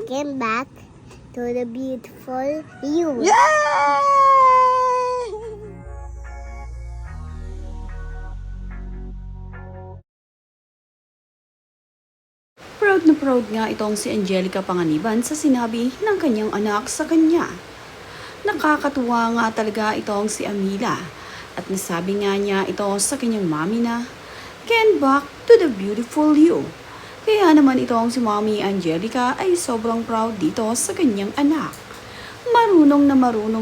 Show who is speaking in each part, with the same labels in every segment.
Speaker 1: came back to the beautiful you.
Speaker 2: Yay! Proud na proud nga itong si Angelica Panganiban sa sinabi ng kanyang anak sa kanya. Nakakatuwa nga talaga itong si Amila at nasabi nga niya ito sa kanyang mami na, "Get back to the beautiful you." Kaya naman itong si Mami Angelica ay sobrang proud dito sa kanyang anak. Marunong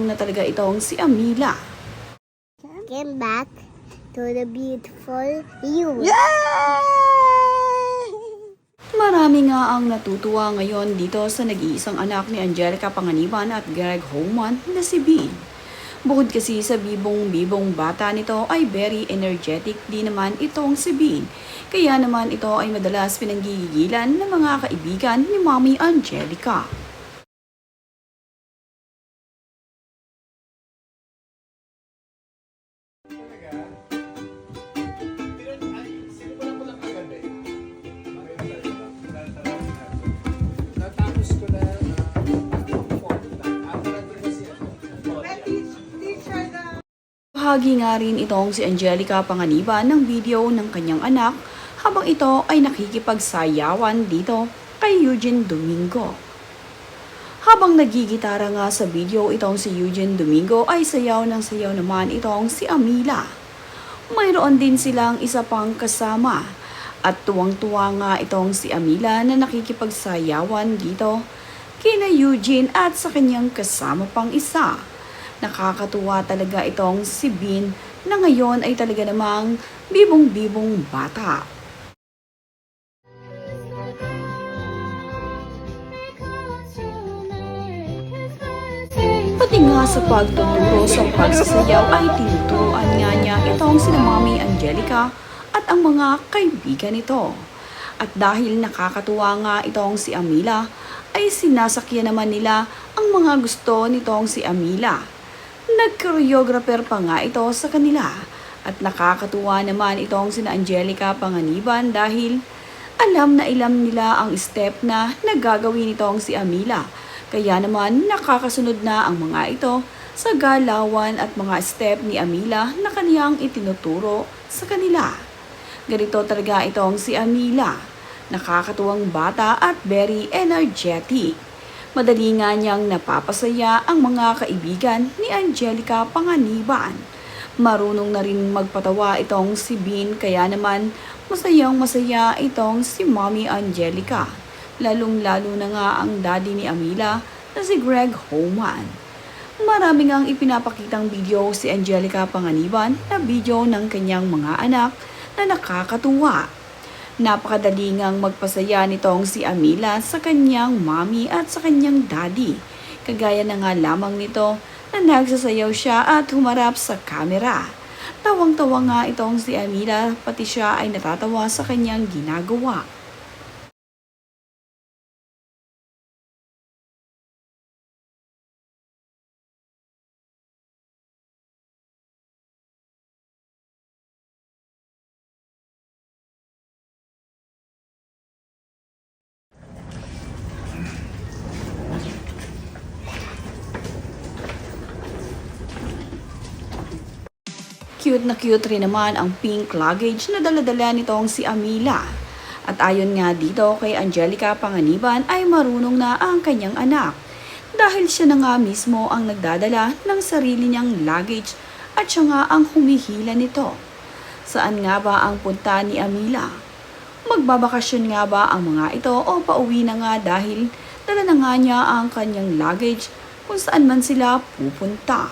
Speaker 2: na talaga itong si Amila.
Speaker 1: Came back to the beautiful you.
Speaker 2: Yay! Marami nga ang natutuwa ngayon dito sa nag-iisang anak ni Angelica Panganiban at Greg Homan na si Bean. Bukod kasi sa bibong-bibong bata nito ay very energetic din naman itong si Bean. Kaya naman ito ay madalas pinanggigilan ng mga kaibigan ni Mami Angelica. Bahagi nga rin itong si Angelica Panganiban ng video ng kanyang anak habang ito ay nakikipagsayawan dito kay Eugene Domingo. Habang nagigitara nga sa video itong si Eugene Domingo ay sayaw naman itong si Amila. Mayroon din silang isa pang kasama at tuwang-tuwa nga itong si Amila na nakikipagsayawan dito kina Eugene at sa kanyang kasama pang isa. Nakakatuwa talaga itong si Bean na ngayon ay talaga namang bibong-bibong bata. Pati nga sa pagtuturo sa pagsasayaw ay tinuturuan nga niya itong sina Mami Angelica at ang mga kaibigan nito. At dahil nakakatuwa nga itong si Amila, ay sinasakyan naman nila ang mga gusto nitong si Amila. Nag-choreographer pa nga ito sa kanila at nakakatuwa naman itong sina Angelica Panganiban dahil alam na nila ang step na nagagawin itong si Amila. Kaya naman nakakasunod na ang mga ito sa galawan at mga step ni Amila na kaniyang itinuturo sa kanila. Ganito talaga itong si Amila. Nakakatuwang bata at very energetic. Madali nga niyang napapasaya ang mga kaibigan ni Angelica Panganiban. Marunong na rin magpatawa itong si Bean kaya naman masayang-masaya itong si Mami Angelica. Lalong-lalo na nga ang daddy ni Amila na si Greg Homan. Marami ngang ipinapakitang video si Angelica Panganiban na video ng kanyang mga anak na nakakatuwa. Napakadali ngang magpasaya nitong si Amila sa kanyang mami at sa kanyang daddy. Kagaya na nga lamang nito na nagsasayaw siya at humarap sa kamera. Tawang-tawa nga itong si Amila pati siya ay natatawa sa kanyang ginagawa. Cute rin naman ang pink luggage na dala-dala nitong si Amila. At ayon nga dito kay Angelica Panganiban ay marunong na ang kanyang anak. Dahil siya na nga mismo ang nagdadala ng sarili niyang luggage at siya nga ang humihila nito. Saan nga ba ang punta ni Amila? Magbabakasyon nga ba ang mga ito o pauwi na nga dahil dala na nga niya ang kanyang luggage kung saan man sila pupunta?